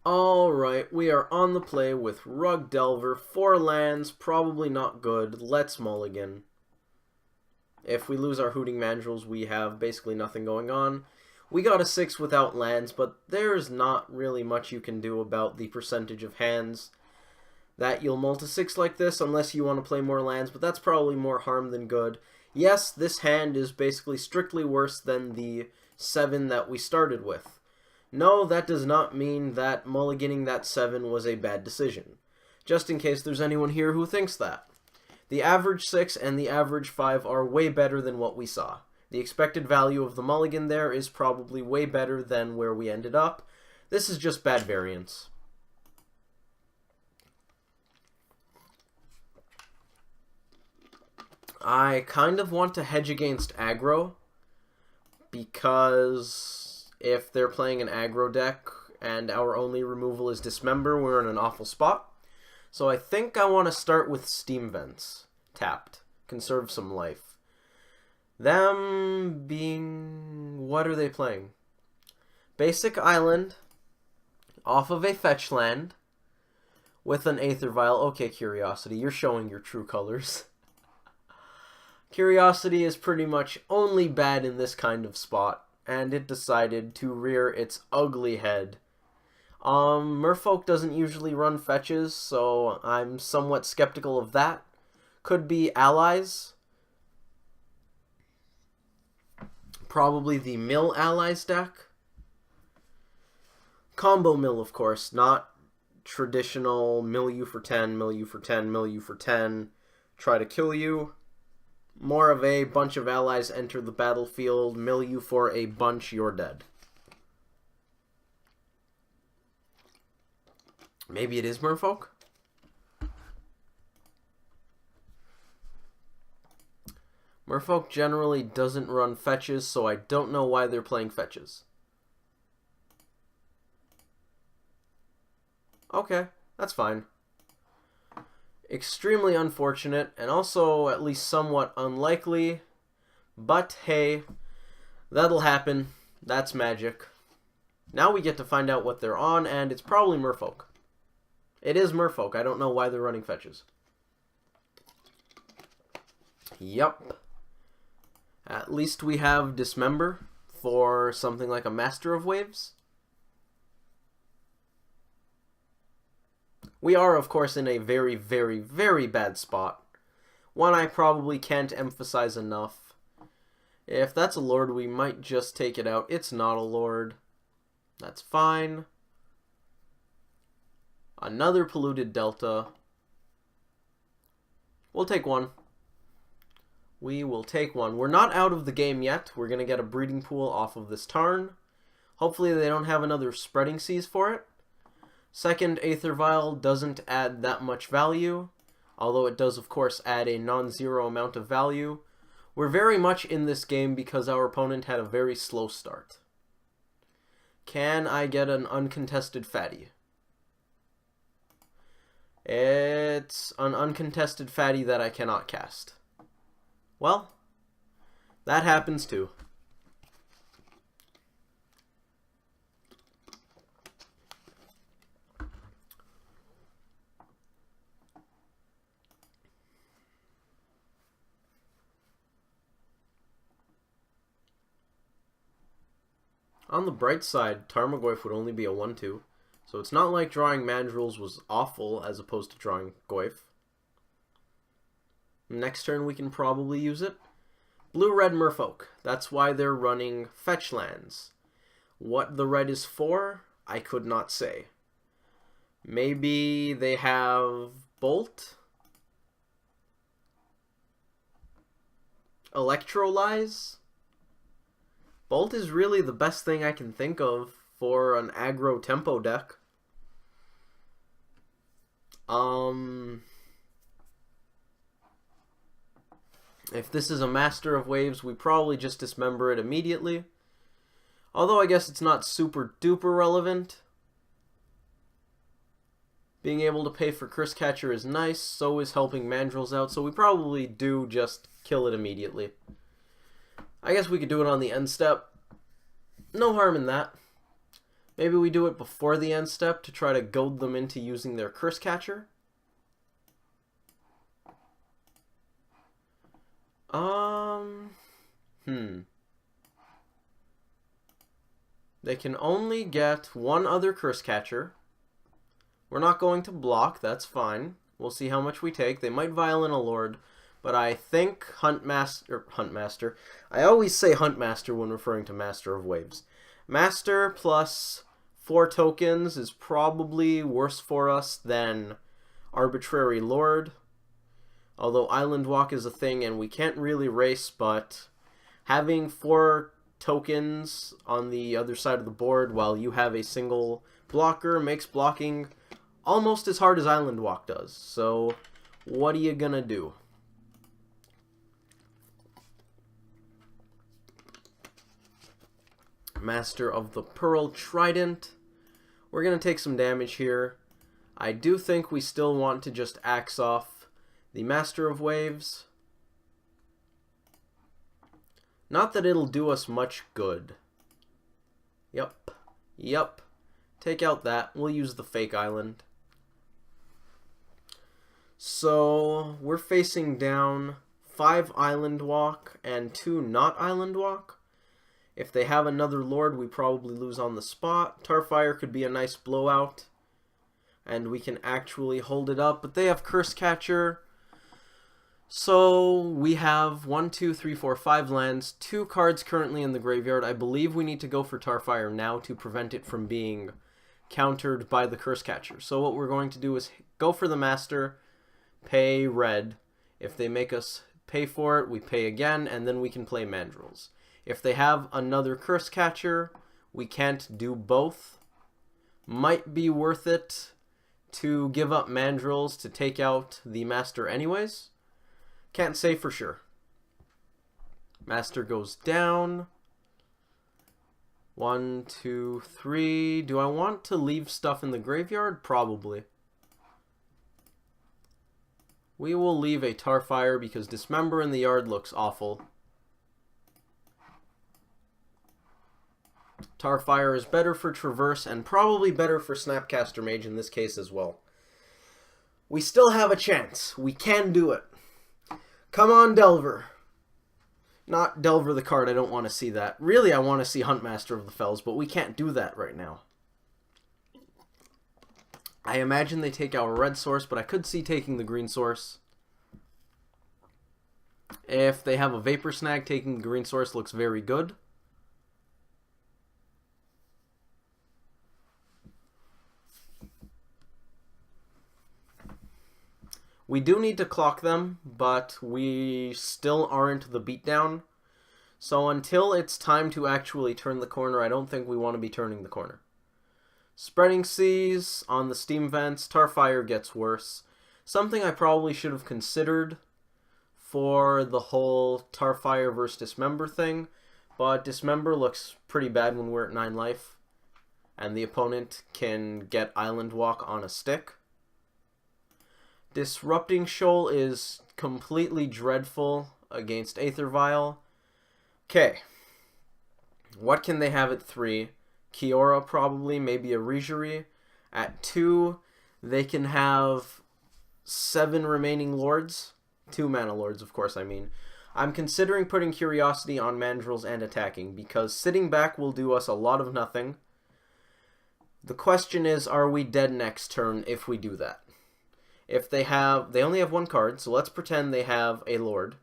Alright, we are on the play with Rug Delver, 4 lands, probably not good. Let's mulligan. If we lose our Hooting Mandrills, we have basically nothing going on. We got a 6 without lands, but there's not really much you can do about the percentage of hands that you'll multi-6 like this, unless you want to play more lands, but that's probably more harm than good. Yes, this hand is basically strictly worse than the 7 that we started with. No, that does not mean that mulliganing that 7 was a bad decision. Just in case there's anyone here who thinks that. The average 6 and the average 5 are way better than what we saw. The expected value of the mulligan there is probably way better than where we ended up. This is just bad variance. I kind of want to hedge against aggro, because if they're playing an aggro deck and our only removal is Dismember, we're in an awful spot. So I think I want to start with Steam Vents, tapped, conserve some life. Them being... what are they playing? Basic Island, off of a fetch land, with an Aether Vial. Okay, Curiosity, you're showing your true colors. Curiosity is pretty much only bad in this kind of spot, and it decided to rear its ugly head. Merfolk doesn't usually run fetches, so I'm somewhat skeptical of that. Could be allies. Probably the Mill Allies deck. Combo Mill, of course, not traditional mill you for 10, mill you for 10, mill you for 10, try to kill you. More of a bunch of allies enter the battlefield, mill you for a bunch, you're dead. Maybe it is Merfolk? Merfolk generally doesn't run fetches, so I don't know why they're playing fetches. Okay, that's fine. Extremely unfortunate, and also at least somewhat unlikely. But hey, that'll happen. That's magic. Now we get to find out what they're on, and it's probably Merfolk. It is Merfolk. I don't know why they're running fetches. Yup. At least we have Dismember for something like a Master of Waves. We are, of course, in a very, very, very bad spot. One I probably can't emphasize enough. If that's a Lord, we might just take it out. It's not a Lord. That's fine. Another Polluted Delta. We'll take one. We will take one. We're not out of the game yet. We're going to get a Breeding Pool off of this Tarn. Hopefully they don't have another Spreading Seas for it. Second, Aether Vial doesn't add that much value, although it does, of course, add a non-zero amount of value. We're very much in this game because our opponent had a very slow start. Can I get an uncontested fatty? It's an uncontested fatty that I cannot cast. Well, that happens too. On the bright side, Tarmogoyf would only be a 1-2, so it's not like drawing Mandrills was awful as opposed to drawing Goyf. Next turn we can probably use it. Blue-red Merfolk, that's why they're running fetch lands. What the red is for, I could not say. Maybe they have Bolt? Electrolyze? Bolt is really the best thing I can think of for an aggro tempo deck. If this is a Master of Waves, we probably just dismember it immediately. Although I guess it's not super duper relevant. Being able to pay for Curse Catcher is nice, so is helping Mandrills out, so we probably do just kill it immediately. I guess we could do it on the end step. No harm in that. Maybe we do it before the end step to try to goad them into using their curse catcher. They can only get one other curse catcher. We're not going to block, that's fine. We'll see how much we take. They might violin a lord, but I think Huntmaster. I always say Huntmaster when referring to Master of Waves. Master plus 4 tokens is probably worse for us than Arbitrary Lord. Although Island Walk is a thing and we can't really race, but having 4 tokens on the other side of the board while you have a single blocker makes blocking almost as hard as Island Walk does. So what are you gonna do? Master of the Pearl Trident. We're gonna take some damage here. I do think we still want to just axe off the Master of Waves. Not that it'll do us much good. Yep. Take out that. We'll use the fake island. So, we're facing down 5 Island Walk and 2 not Island Walk. If they have another Lord, we probably lose on the spot. Tarfire could be a nice blowout, and we can actually hold it up. But they have Curse Catcher. So we have 1, 2, 3, 4, 5 lands, 2 cards currently in the graveyard. I believe we need to go for Tarfire now to prevent it from being countered by the Curse Catcher. So what we're going to do is go for the Master, pay red. If they make us pay for it, we pay again, and then we can play Mandrills. If they have another Curse Catcher, we can't do both. Might be worth it to give up Mandrills to take out the Master anyways. Can't say for sure. Master goes down. 1, 2, 3. Do I want to leave stuff in the graveyard? Probably. We will leave a Tarfire because Dismember in the yard looks awful. Tarfire is better for Traverse and probably better for Snapcaster Mage in this case as well. We still have a chance. We can do it. Come on, Delver. Not Delver the card, I don't want to see that. Really, I want to see Huntmaster of the Fells, but we can't do that right now. I imagine they take our red source, but I could see taking the green source. If they have a Vapor Snag, taking the green source looks very good. We do need to clock them, but we still aren't the beatdown. So until it's time to actually turn the corner, I don't think we want to be turning the corner. Spreading Seas on the Steam Vents. Tarfire gets worse. Something I probably should have considered for the whole Tarfire versus Dismember thing. But Dismember looks pretty bad when we're at 9 life. And the opponent can get Island Walk on a stick. Disrupting Shoal is completely dreadful against Aether Vial. Okay. What can they have at 3? Kiora probably, maybe a Regerie. At 2, they can have 7 remaining Lords. 2 mana Lords, of course, I mean. I'm considering putting Curiosity on Mandrills and attacking, because sitting back will do us a lot of nothing. The question is, are we dead next turn if we do that? If they only have 1 card, so let's pretend they have a Lord.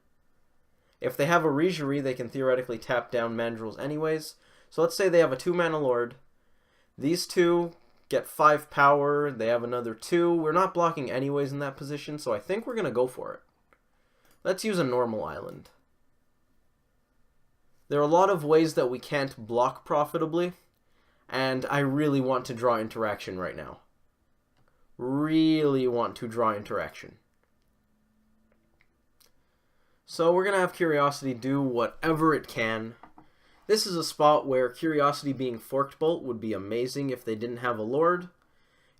If they have a Regerie, they can theoretically tap down Mandrills anyways. So let's say they have a 2-mana Lord. These 2 get 5 power, they have another 2. We're not blocking anyways in that position, so I think we're going to go for it. Let's use a normal island. There are a lot of ways that we can't block profitably, and I really want to draw interaction right now. Really want to draw interaction. So we're going to have Curiosity do whatever it can. This is a spot where Curiosity being Forked Bolt would be amazing if they didn't have a Lord.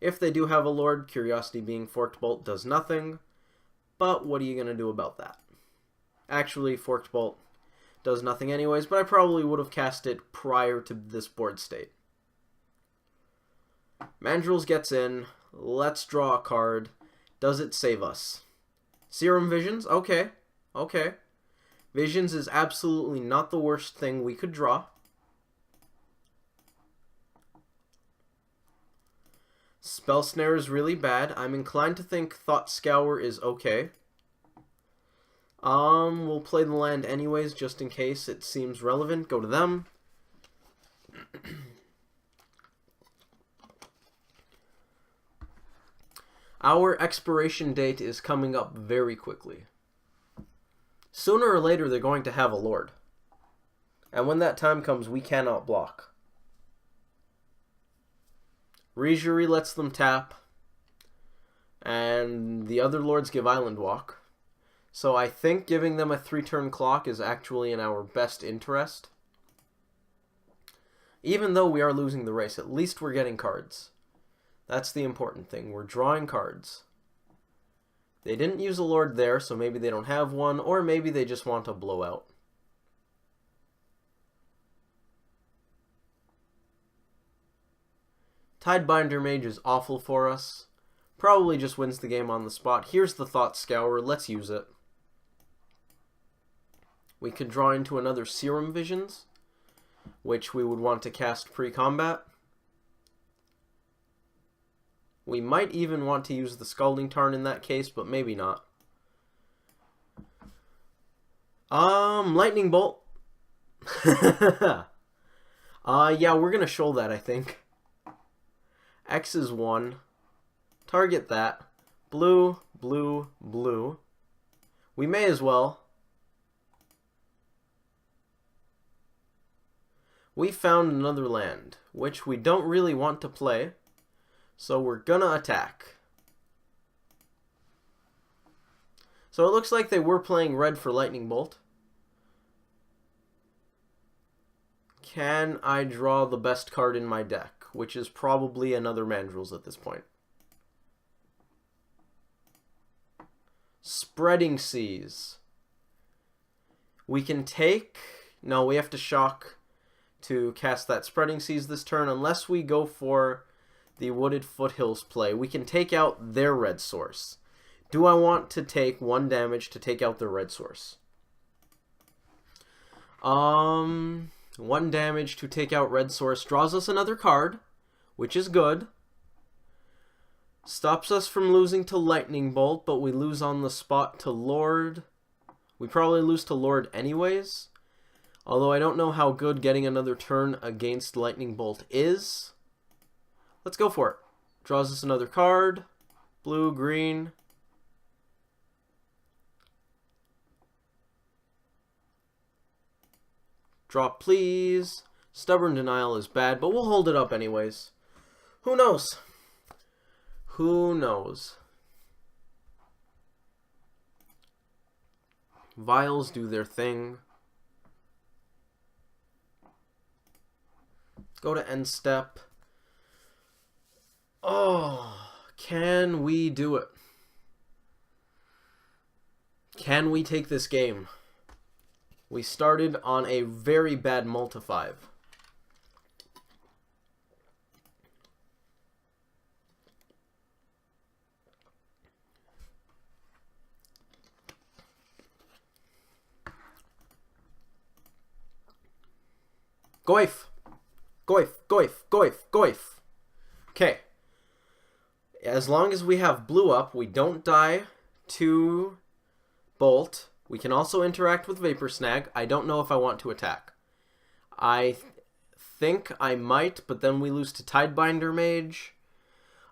If they do have a Lord, Curiosity being Forked Bolt does nothing. But what are you going to do about that? Actually, Forked Bolt does nothing anyways, but I probably would have cast it prior to this board state. Mandrills gets in. Let's draw a card. Does it save us? Serum Visions? Okay. Okay. Visions is absolutely not the worst thing we could draw. Spell Snare is really bad. I'm inclined to think Thought Scour is okay. We'll play the land anyways, just in case it seems relevant. Go to them. Our expiration date is coming up very quickly. Sooner or later, they're going to have a Lord. And when that time comes, we cannot block. Rejury lets them tap. And the other Lords give Island Walk. So I think giving them a 3-turn clock is actually in our best interest. Even though we are losing the race, at least we're getting cards. That's the important thing. We're drawing cards. They didn't use a Lord there, so maybe they don't have one, or maybe they just want a blowout. Tidebinder Mage is awful for us. Probably just wins the game on the spot. Here's the Thought Scour. Let's use it. We could draw into another Serum Visions, which we would want to cast pre-combat. We might even want to use the Scalding Tarn in that case, but maybe not. Lightning Bolt. Yeah, we're gonna show that, I think. X is 1. Target that. Blue, blue, blue. We may as well. We found another land, which we don't really want to play. So we're gonna attack. So it looks like they were playing red for Lightning Bolt. Can I draw the best card in my deck? Which is probably another Mandrills at this point. Spreading Seas. We can take... No, we have to shock to cast that Spreading Seas this turn, unless we go for the Wooded Foothills play. We can take out their red source. Do I want to take 1 damage to take out their red source? 1 damage to take out red source draws us another card, which is good. Stops us from losing to Lightning Bolt, but we lose on the spot to Lord. We probably lose to Lord anyways. Although I don't know how good getting another turn against Lightning Bolt is. Let's go for it. Draws us another card. Blue, green. Drop, please. Stubborn Denial is bad, but we'll hold it up anyways. Who knows? Who knows? Vials do their thing. Go to end step. Oh, can we do it? Can we take this game? We started on a very bad multi-5. Goif! Goif, goif, goif, goif. Okay. As long as we have blue up, we don't die to Bolt. We can also interact with Vapor Snag. I don't know if I want to attack. I think I might, but then we lose to Tidebinder Mage.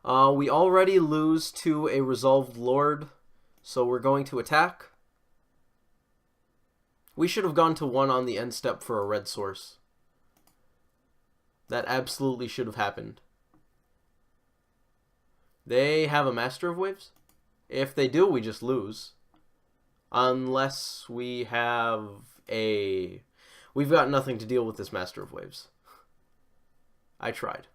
We already lose to a Resolved Lord, so we're going to attack. We should have gone to 1 on the end step for a red source. That absolutely should have happened. They have a Master of Waves? If they do, we just lose. Unless we have a... We've got nothing to deal with this Master of Waves. I tried.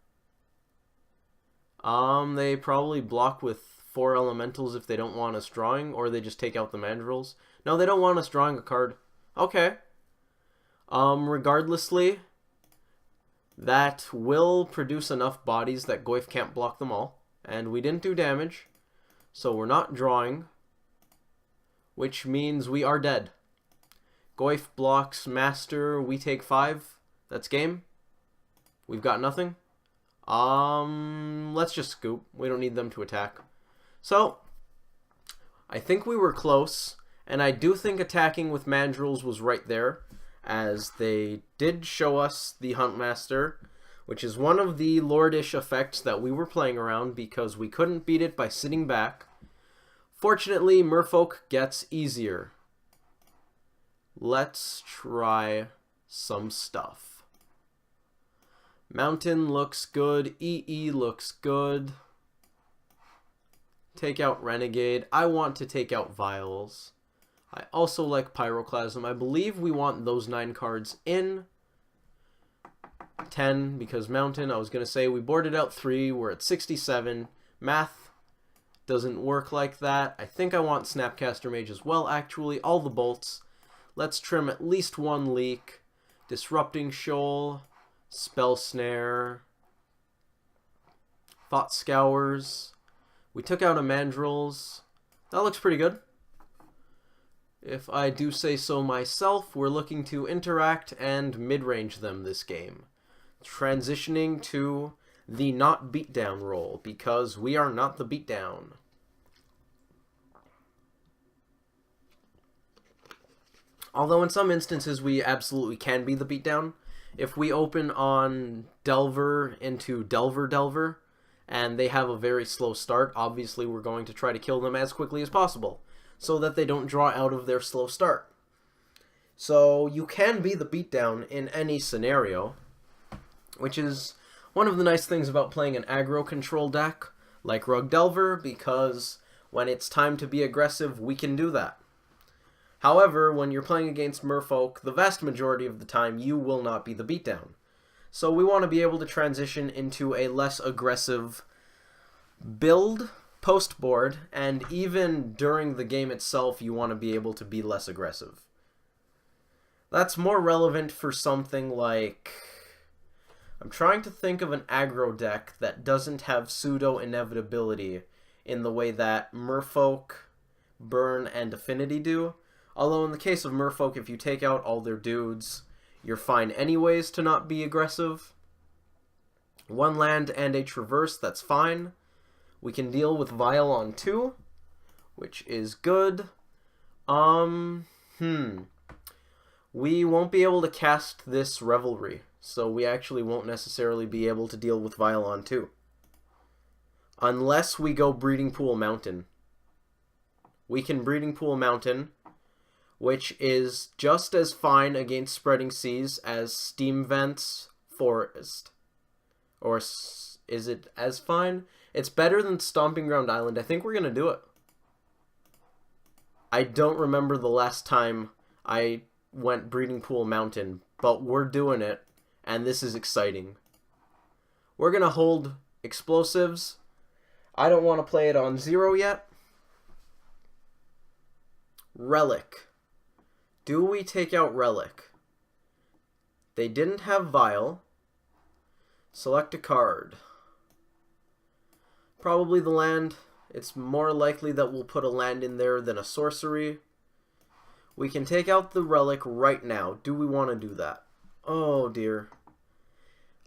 They probably block with 4 elementals if they don't want us drawing, or they just take out the mandrills. No, they don't want us drawing a card. Okay. Regardlessly, That will produce enough bodies that Goyf can't block them all. And we didn't do damage, so we're not drawing, which means we are dead. Goyf blocks Master, we take 5. That's game. We've got nothing. Let's just scoop. We don't need them to attack. So, I think we were close, and I do think attacking with Mandrills was right there, as they did show us the Huntmaster, which is one of the Lordish effects that we were playing around because we couldn't beat it by sitting back. Fortunately, Merfolk gets easier. Let's try some stuff. Mountain looks good. EE looks good. Take out Renegade. I want to take out Vials. I also like Pyroclasm. I believe we want those 9 cards in. 10 because Mountain. I was going to say we boarded out 3. We're at 67. Math doesn't work like that. I think I want Snapcaster Mage as well, actually. All the bolts. Let's trim at least 1 leak. Disrupting Shoal. Spell Snare. Thought Scours. We took out a Mandrills. That looks pretty good. If I do say so myself, we're looking to interact and mid-range them this game. Transitioning to the not beatdown role, because we are not the beatdown. Although in some instances we absolutely can be the beatdown. If we open on Delver into Delver, and they have a very slow start, obviously we're going to try to kill them as quickly as possible, so that they don't draw out of their slow start. So you can be the beatdown in any scenario, which is one of the nice things about playing an aggro control deck like Rug Delver, because when it's time to be aggressive, we can do that. However, when you're playing against Merfolk, the vast majority of the time you will not be the beatdown. So we want to be able to transition into a less aggressive build post-board, and even during the game itself you want to be able to be less aggressive. That's more relevant for something like... I'm trying to think of an aggro deck that doesn't have pseudo-inevitability in the way that Merfolk, Burn, and Affinity do. Although in the case of Merfolk, if you take out all their dudes, you're fine anyways to not be aggressive. 1 land and a Traverse, that's fine. We can deal with Vial on 2, which is good. We won't be able to cast this Revelry, so we actually won't necessarily be able to deal with Vial on 2. Unless we go Breeding Pool Mountain. We can Breeding Pool Mountain, which is just as fine against Spreading Seas as Steam Vents Forest. Or is it as fine? It's better than Stomping Ground Island. I think we're going to do it. I don't remember the last time I went Breeding Pool Mountain, but we're doing it, and this is exciting. We're going to hold Explosives. I don't want to play it on 0 yet. Relic. Do we take out Relic? They didn't have Vial. Select a card. Probably the land. It's more likely that we'll put a land in there than a sorcery. We can take out the Relic right now. Do we want to do that? Oh dear.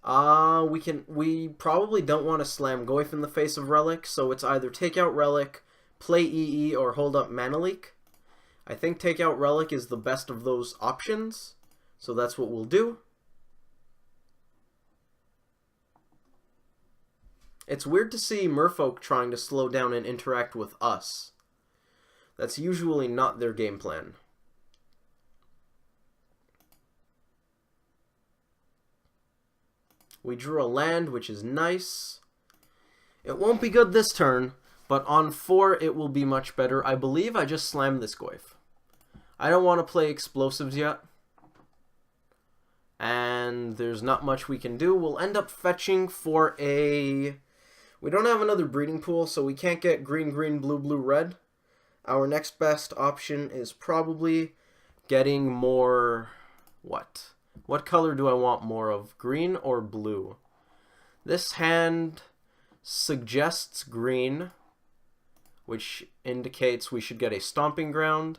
We probably don't want to slam Goyf in the face of Relic, so it's either take out Relic, play EE, or hold up Mana Leak. I think take out Relic is the best of those options, so that's what we'll do. It's weird to see Merfolk trying to slow down and interact with us. That's usually not their game plan. We drew a land, which is nice. It won't be good this turn, but on 4 it will be much better. I believe I just slammed this Goyf. I don't want to play Explosives yet. And there's not much we can do. We'll end up fetching for a... We don't have another Breeding Pool, so we can't get green, green, blue, blue, red. Our next best option is probably getting more... What? What color do I want more of? Green or blue? This hand suggests green, which indicates we should get a stomping ground.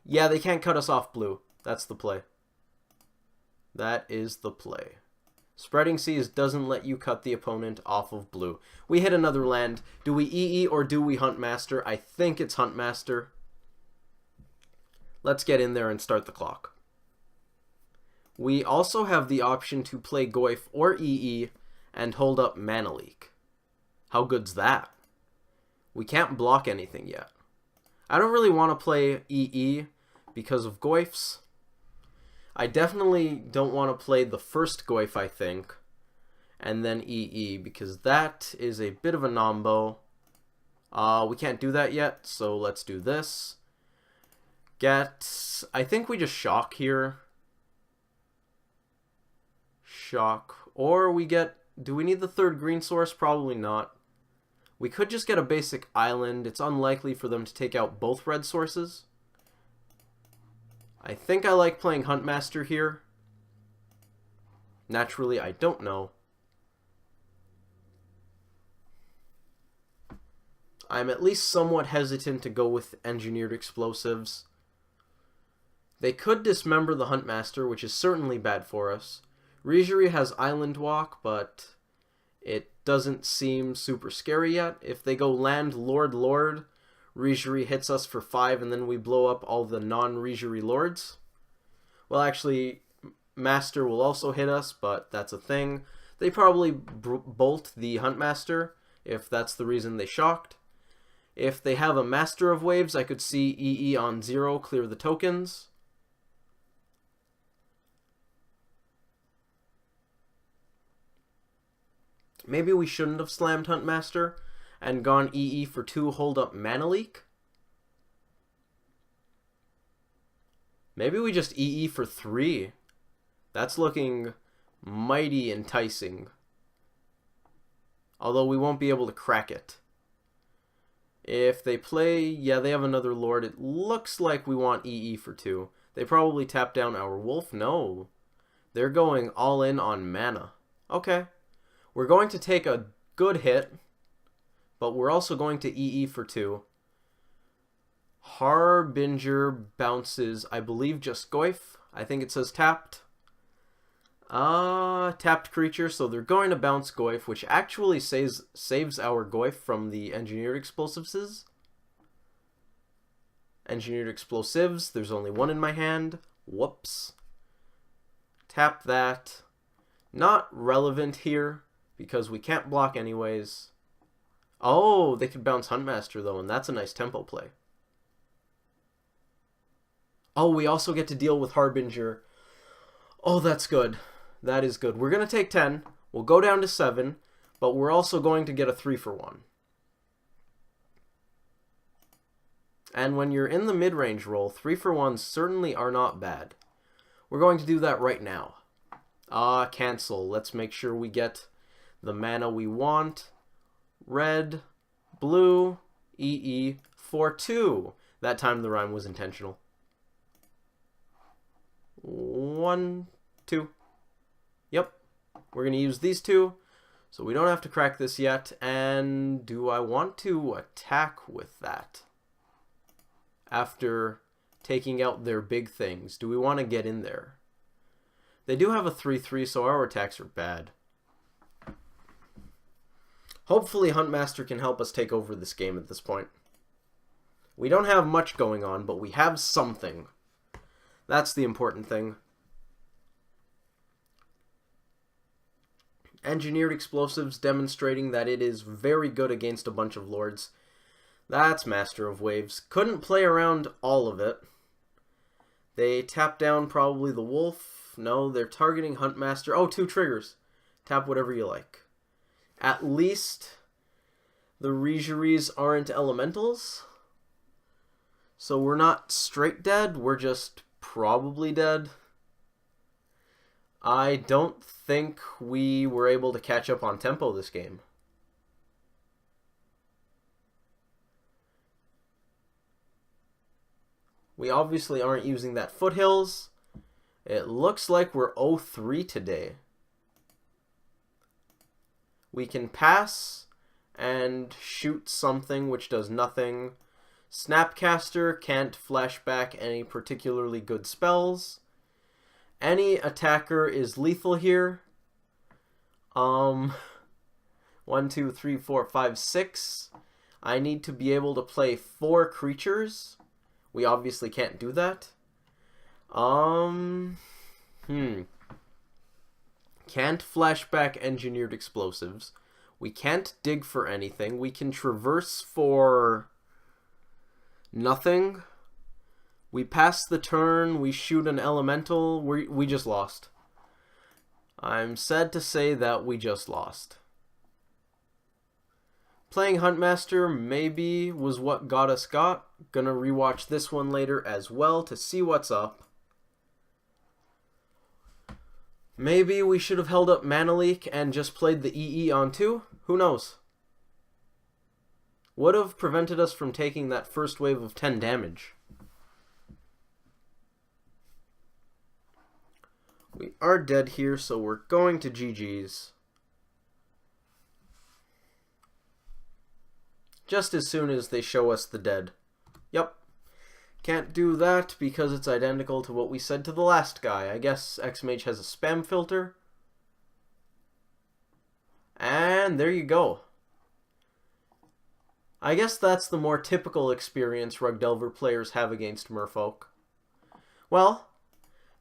Yeah, they can't cut us off blue. That's the play. That is the play. Spreading Seas doesn't let you cut the opponent off of blue. We hit another land. Do we EE or do we Hunt Master? I think it's Hunt Master. Let's get in there and start the clock. We also have the option to play Goyf or EE and hold up Mana Leak. How good's that? We can't block anything yet. I don't really want to play EE because of Goyfs. I definitely don't want to play the first Goyf, I think, and then EE, because that is a bit of a nombo. We can't do that yet, so let's do this. I think we just shock here. Shock. Or we get... Do we need the third green source? Probably not. We could just get a basic island. It's unlikely for them to take out both red sources. I think I like playing Huntmaster here. Naturally, I don't know. I'm at least somewhat hesitant to go with Engineered Explosives. They could dismember the Huntmaster, which is certainly bad for us. Rijiri has Island Walk, but it doesn't seem super scary yet. If they go land Lord, Rijiri hits us for 5, and then we blow up all the non-Rijiri Lords. Well, actually, Master will also hit us, but that's a thing. They probably bolt the Huntmaster, if that's the reason they shocked. If they have a Master of Waves, I could see EE on 0 clear the tokens. Maybe we shouldn't have slammed Huntmaster and gone EE for 2, hold up Mana Leak. Maybe we just EE for 3. That's looking mighty enticing. Although we won't be able to crack it. If they play... Yeah, they have another Lord. It looks like we want EE for 2. They probably tap down our Wolf. No. They're going all in on mana. Okay. We're going to take a good hit, but we're also going to EE for 2. Harbinger bounces, I believe, just Goyf. I think it says tapped. Tapped creature, so they're going to bounce Goyf, which actually saves our Goyf from the Engineered Explosives. Engineered Explosives, there's only one in my hand. Whoops. Tap that. Not relevant here, because we can't block anyways. Oh, they could bounce Huntmaster, though, and that's a nice tempo play. Oh, we also get to deal with Harbinger. Oh, that's good. That is good. We're going to take 10. We'll go down to 7, but we're also going to get a 3-for-1. And when you're in the mid-range role, 3-for-1s certainly are not bad. We're going to do that right now. Cancel. Let's make sure we get the mana we want. Red, blue, EE for 2. That time the rhyme was intentional. 1, 2. Yep. We're going to use these 2, so we don't have to crack this yet. And do I want to attack with that? After taking out their big things, do we want to get in there? They do have a 3-3, so our attacks are bad. Hopefully Huntmaster can help us take over this game at this point. We don't have much going on, but we have something. That's the important thing. Engineered Explosives demonstrating that it is very good against a bunch of Lords. That's Master of Waves. Couldn't play around all of it. They tap down probably the Wolf. No, they're targeting Huntmaster. Oh, 2 triggers. Tap whatever you like. At least the Rijiris aren't elementals. So we're not straight dead. We're just probably dead. I don't think we were able to catch up on tempo this game. We obviously aren't using that foothills. It looks like we're 0-3 today. We can pass and shoot something which does nothing. Snapcaster can't flashback any particularly good spells. Any attacker is lethal here. 1, 2, 3, 4, 5, 6. I need to be able to play 4 creatures. We obviously can't do that. Can't flashback engineered explosives. We can't dig for anything. We can traverse for nothing. We pass the turn. We shoot an elemental. We just lost. I'm sad to say that we just lost. Playing Huntmaster maybe was what got us got. Gonna rewatch this one later as well to see what's up. Maybe we should have held up Mana Leak and just played the EE on 2. Who knows? Would have prevented us from taking that first wave of 10 damage. We are dead here, so we're going to GG's. Just as soon as they show us the dead. Yep. Can't do that because it's identical to what we said to the last guy. I guess Xmage has a spam filter. And there you go. I guess that's the more typical experience Rug Delver players have against Merfolk. Well,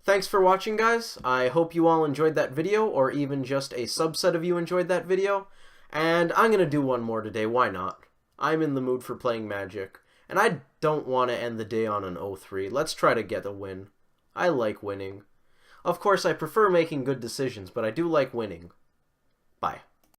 thanks for watching, guys. I hope you all enjoyed that video, or even just a subset of you enjoyed that video. And I'm going to do one more today. Why not? I'm in the mood for playing Magic. And I don't want to end the day on an 0-3. Let's try to get a win. I like winning. Of course, I prefer making good decisions, but I do like winning.